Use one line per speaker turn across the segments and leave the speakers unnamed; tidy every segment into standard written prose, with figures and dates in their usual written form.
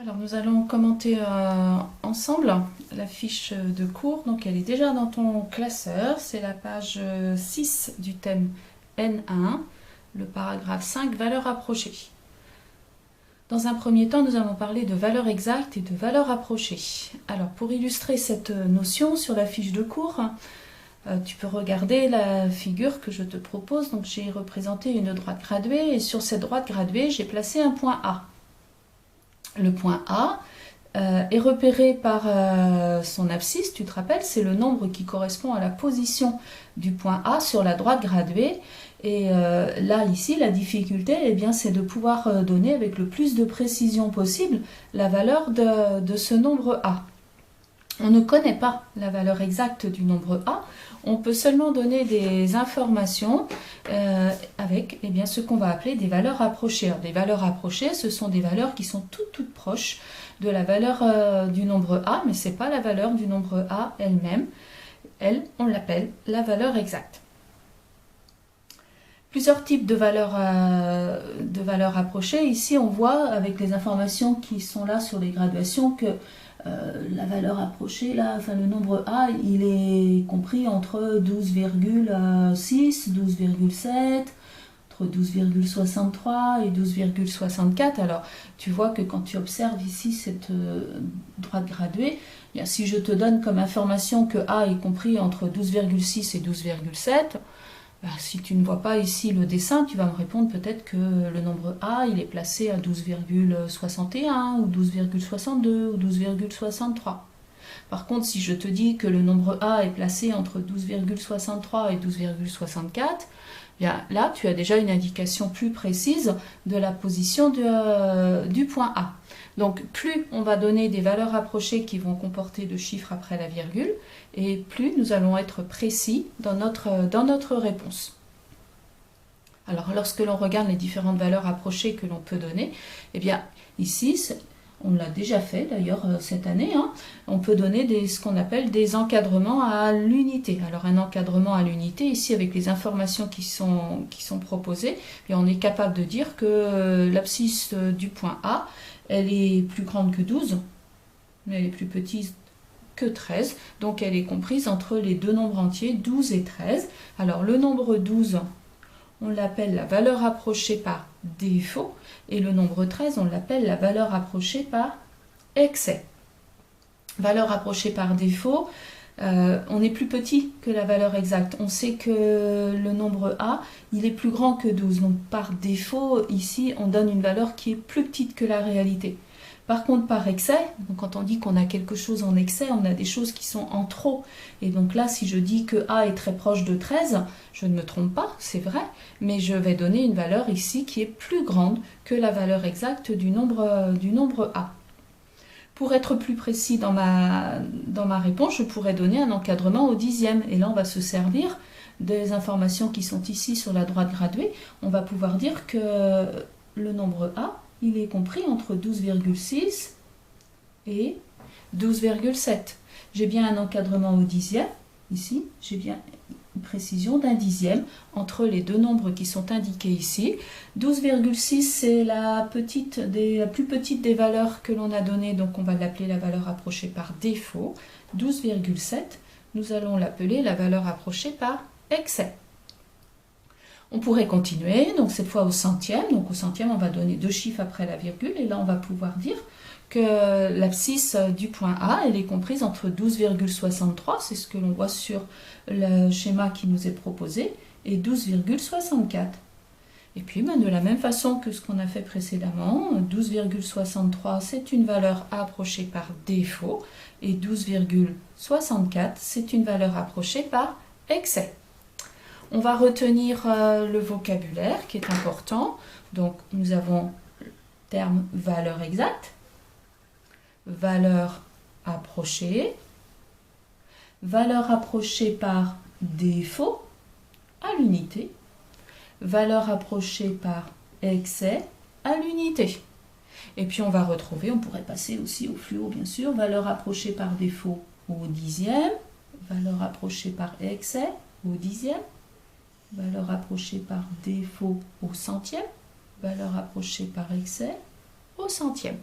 Alors nous allons commenter ensemble la fiche de cours. Donc elle est déjà dans ton classeur, c'est la page 6 du thème N1, le paragraphe 5, valeurs approchées. Dans un premier temps, nous allons parler de valeurs exactes et de valeurs approchées. Alors pour illustrer cette notion sur la fiche de cours, tu peux regarder la figure que je te propose. Donc j'ai représenté une droite graduée et sur cette droite graduée, j'ai placé un point A. Le point A est repéré par son abscisse, tu te rappelles, c'est le nombre qui correspond à la position du point A sur la droite graduée. Et là, ici, la difficulté, eh bien, c'est de pouvoir donner avec le plus de précision possible la valeur de ce nombre A. On ne connaît pas la valeur exacte du nombre A, on peut seulement donner des informations avec eh bien, ce qu'on va appeler des valeurs approchées. Alors, des valeurs approchées, ce sont des valeurs qui sont toutes proches de la valeur du nombre A, mais ce n'est pas la valeur du nombre A elle-même. Elle, on l'appelle la valeur exacte. Plusieurs types de valeurs approchées. Ici, on voit avec les informations qui sont là sur les graduations que la valeur approchée, là, enfin le nombre A, il est compris entre 12,6, 12,7, entre 12,63 et 12,64. Alors, tu vois que quand tu observes ici cette droite graduée, eh bien, si je te donne comme information que A est compris entre 12,6 et 12,7, si tu ne vois pas ici le dessin, tu vas me répondre peut-être que le nombre A, il est placé à 12,61 ou 12,62 ou 12,63. Par contre, si je te dis que le nombre A est placé entre 12,63 et 12,64, là, tu as déjà une indication plus précise de la position du point A. Donc, plus on va donner des valeurs approchées qui vont comporter de chiffres après la virgule, et plus nous allons être précis dans notre réponse. Alors, lorsque l'on regarde les différentes valeurs approchées que l'on peut donner, eh bien, ici, on l'a déjà fait d'ailleurs cette année, hein, on peut donner ce qu'on appelle des encadrements à l'unité. Alors, un encadrement à l'unité, ici, avec les informations qui sont proposées, eh on est capable de dire que l'abscisse du point A, elle est plus grande que 12, mais elle est plus petite que 13, donc elle est comprise entre les deux nombres entiers, 12 et 13. Alors le nombre 12, on l'appelle la valeur approchée par défaut, et le nombre 13, on l'appelle la valeur approchée par excès. Valeur approchée par défaut, on est plus petit que la valeur exacte. On sait que le nombre A, il est plus grand que 12. Donc par défaut, ici, on donne une valeur qui est plus petite que la réalité. Par contre, par excès, donc quand on dit qu'on a quelque chose en excès, on a des choses qui sont en trop. Et donc là, si je dis que A est très proche de 13, je ne me trompe pas, c'est vrai, mais je vais donner une valeur ici qui est plus grande que la valeur exacte du nombre A. Pour être plus précis dans ma réponse, je pourrais donner un encadrement au dixième. Et là, on va se servir des informations qui sont ici sur la droite graduée. On va pouvoir dire que le nombre A, il est compris entre 12,6 et 12,7. J'ai bien un encadrement au dixième. Ici, j'ai bien une précision d'un dixième entre les deux nombres qui sont indiqués ici. 12,6, c'est la plus petite des valeurs que l'on a données, donc on va l'appeler la valeur approchée par défaut. 12,7, nous allons l'appeler la valeur approchée par excès. On pourrait continuer, donc cette fois au centième. Donc au centième, on va donner deux chiffres après la virgule, et là on va pouvoir dire que l'abscisse du point A, elle est comprise entre 12,63, c'est ce que l'on voit sur le schéma qui nous est proposé, et 12,64. Et puis de la même façon que ce qu'on a fait précédemment, 12,63 c'est une valeur approchée par défaut, et 12,64 c'est une valeur approchée par excès. On va retenir le vocabulaire qui est important. Donc nous avons le terme valeur exacte, valeur approchée par défaut à l'unité, valeur approchée par excès à l'unité. Et puis on va retrouver, on pourrait passer aussi au fluo bien sûr, valeur approchée par défaut au dixième, valeur approchée par excès au dixième, valeur approchée par défaut au centième, valeur approchée par excès au centième.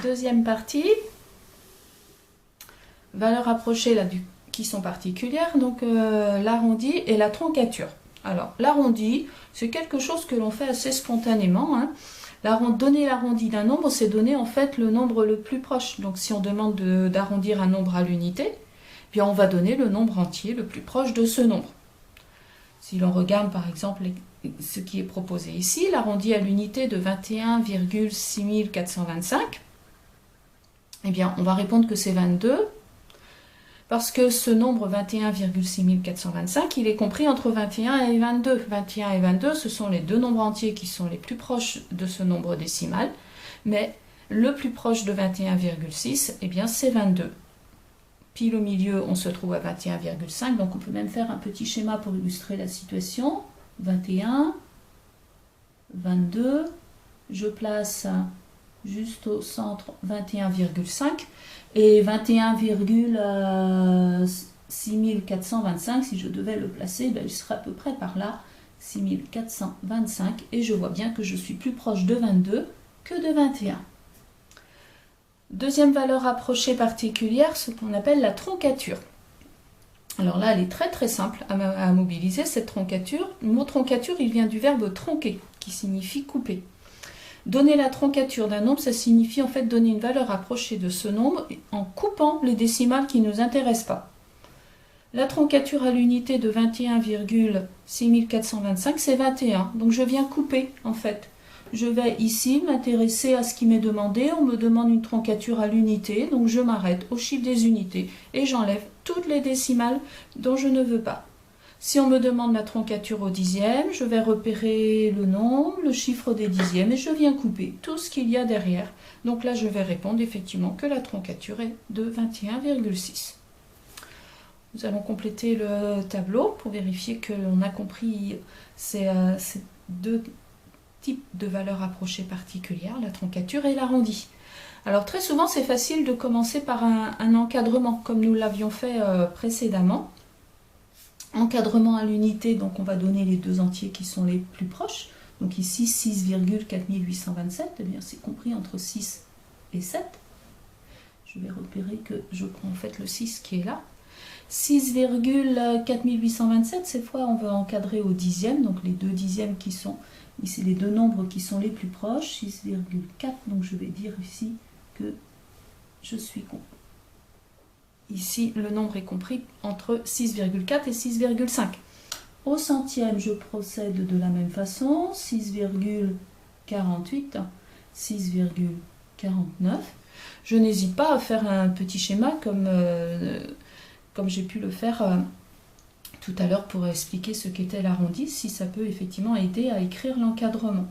Deuxième partie, valeurs approchées là, qui sont particulières, donc l'arrondi et la troncature. Alors, l'arrondi, c'est quelque chose que l'on fait assez spontanément. Hein. Donner l'arrondi d'un nombre, c'est donner en fait le nombre le plus proche. Donc, si on demande d'arrondir un nombre à l'unité, bien on va donner le nombre entier le plus proche de ce nombre. Si l'on regarde par exemple ce qui est proposé ici, l'arrondi à l'unité de 21,6425, eh bien on va répondre que c'est 22, parce que ce nombre 21,6425, il est compris entre 21 et 22. 21 et 22, ce sont les deux nombres entiers qui sont les plus proches de ce nombre décimal, mais le plus proche de 21,6, eh bien c'est 22. Pile au milieu, on se trouve à 21,5, donc on peut même faire un petit schéma pour illustrer la situation. 21, 22, je place juste au centre 21,5 et 21,6425, si je devais le placer, ben, il serait à peu près par là, 6425, et je vois bien que je suis plus proche de 22 que de 21. Deuxième valeur approchée particulière, ce qu'on appelle la troncature. Alors là, elle est très très simple à mobiliser, cette troncature. Le mot troncature, il vient du verbe tronquer, qui signifie couper. Donner la troncature d'un nombre, ça signifie en fait donner une valeur approchée de ce nombre en coupant les décimales qui ne nous intéressent pas. La troncature à l'unité de 21,6425, c'est 21. Donc je viens couper en fait. Je vais ici m'intéresser à ce qui m'est demandé. On me demande une troncature à l'unité, donc je m'arrête au chiffre des unités et j'enlève toutes les décimales dont je ne veux pas. Si on me demande la troncature au dixième, je vais repérer le nombre, le chiffre des dixièmes et je viens couper tout ce qu'il y a derrière. Donc là, je vais répondre effectivement que la troncature est de 21,6. Nous allons compléter le tableau pour vérifier que l'on a compris ces deux type de valeur approchée particulière, la troncature et l'arrondi. Alors très souvent c'est facile de commencer par un encadrement comme nous l'avions fait précédemment. Encadrement à l'unité, donc on va donner les deux entiers qui sont les plus proches. Donc ici 6,4827, eh bien c'est compris entre 6 et 7. Je vais repérer que je prends en fait le 6 qui est là. 6,4827, cette fois on va encadrer au dixième, donc les deux dixièmes qui sont ici, les deux nombres qui sont les plus proches, 6,4, donc je vais dire ici que je suis compris. Ici, le nombre est compris entre 6,4 et 6,5. Au centième, je procède de la même façon, 6,48, 6,49. Je n'hésite pas à faire un petit schéma comme j'ai pu le faire tout à l'heure pour expliquer ce qu'était l'arrondi, si ça peut effectivement aider à écrire l'encadrement.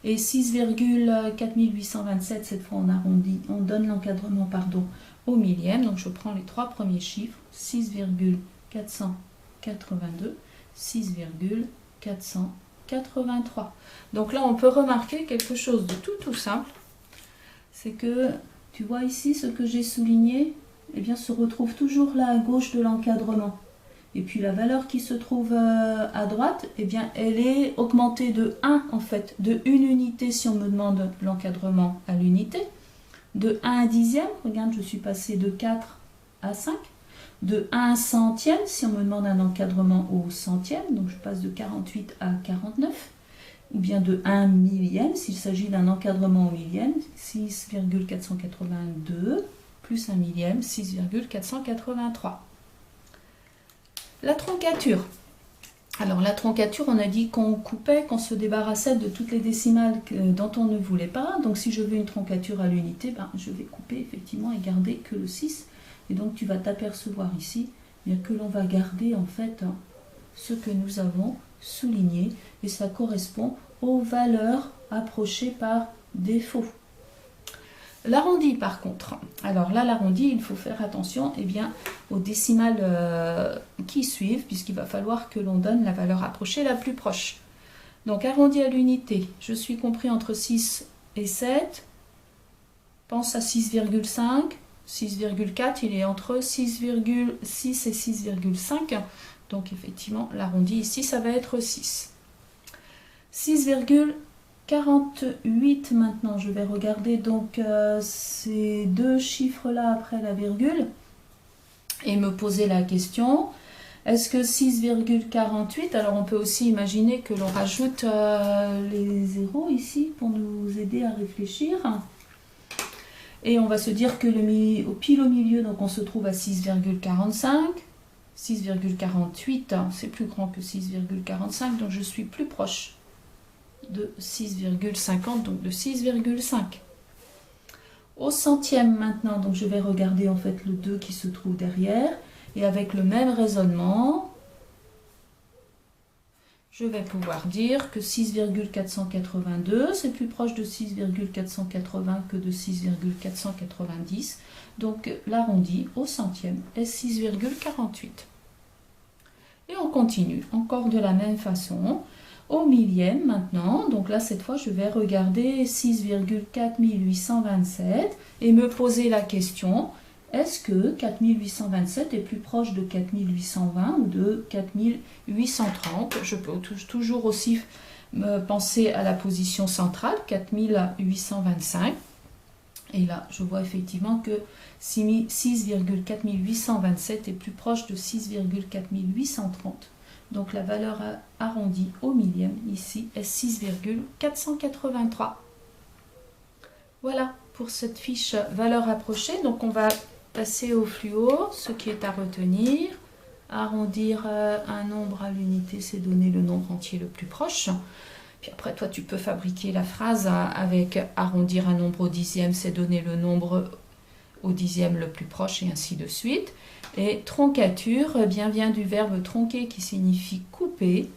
Et 6,4827, cette fois on arrondit, on donne l'encadrement au millième, donc je prends les trois premiers chiffres, 6,482, 6,483. Donc là on peut remarquer quelque chose de tout simple, c'est que tu vois ici ce que j'ai souligné, eh bien, se retrouve toujours là à gauche de l'encadrement. Et puis la valeur qui se trouve à droite, eh bien, elle est augmentée de 1 en fait, de 1 unité si on me demande l'encadrement à l'unité, de 1 dixième, regarde je suis passé de 4 à 5, de 1 centième si on me demande un encadrement au centième, donc je passe de 48 à 49, ou bien de 1 millième s'il s'agit d'un encadrement au millième, 6,482 plus 1 millième, 6,483. La troncature. Alors la troncature, on a dit qu'on coupait, qu'on se débarrassait de toutes les décimales dont on ne voulait pas. Donc si je veux une troncature à l'unité, ben, je vais couper effectivement et garder que le 6. Et donc tu vas t'apercevoir ici que l'on va garder en fait ce que nous avons souligné. Et ça correspond aux valeurs approchées par défaut. L'arrondi par contre, alors là l'arrondi, il faut faire attention aux décimales qui suivent, puisqu'il va falloir que l'on donne la valeur approchée la plus proche. Donc arrondi à l'unité, je suis compris entre 6 et 7, pense à 6,5, 6,4, il est entre 6,6 et 6,5, donc effectivement l'arrondi ici ça va être 6. 6,4 48 maintenant, je vais regarder donc ces deux chiffres-là après la virgule et me poser la question, est-ce que 6,48, alors on peut aussi imaginer que l'on rajoute les zéros ici pour nous aider à réfléchir. Et on va se dire que au pile au milieu, donc on se trouve à 6,45. 6,48, c'est plus grand que 6,45, donc je suis plus proche de 6,50, donc de 6,5. Au centième maintenant, donc je vais regarder en fait le 2 qui se trouve derrière, et avec le même raisonnement, je vais pouvoir dire que 6,482, c'est plus proche de 6,480 que de 6,490. Donc l'arrondi au centième est 6,48. Et on continue encore de la même façon. Au millième maintenant, donc là cette fois je vais regarder 6,4827 et me poser la question, est-ce que 4827 est plus proche de 4820 ou de 4830? Je peux toujours aussi penser à la position centrale, 4825. Et là, je vois effectivement que 6,4827 est plus proche de 6,4830. Donc la valeur arrondie au millième ici est 6,483. Voilà pour cette fiche valeur rapprochée. Donc on va passer au fluo, ce qui est à retenir. Arrondir un nombre à l'unité, c'est donner le nombre entier le plus proche. Puis après, toi, tu peux fabriquer la phrase avec arrondir un nombre au dixième, c'est donner le nombre au dixième le plus proche, et ainsi de suite. Et troncature, eh bien, vient du verbe tronquer qui signifie couper.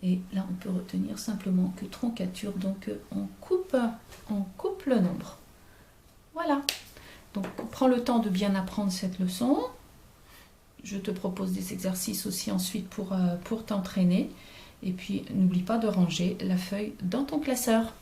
Et là, on peut retenir simplement que troncature, donc on coupe le nombre. Voilà. Donc, prends le temps de bien apprendre cette leçon. Je te propose des exercices aussi ensuite pour t'entraîner. Et puis, n'oublie pas de ranger la feuille dans ton classeur.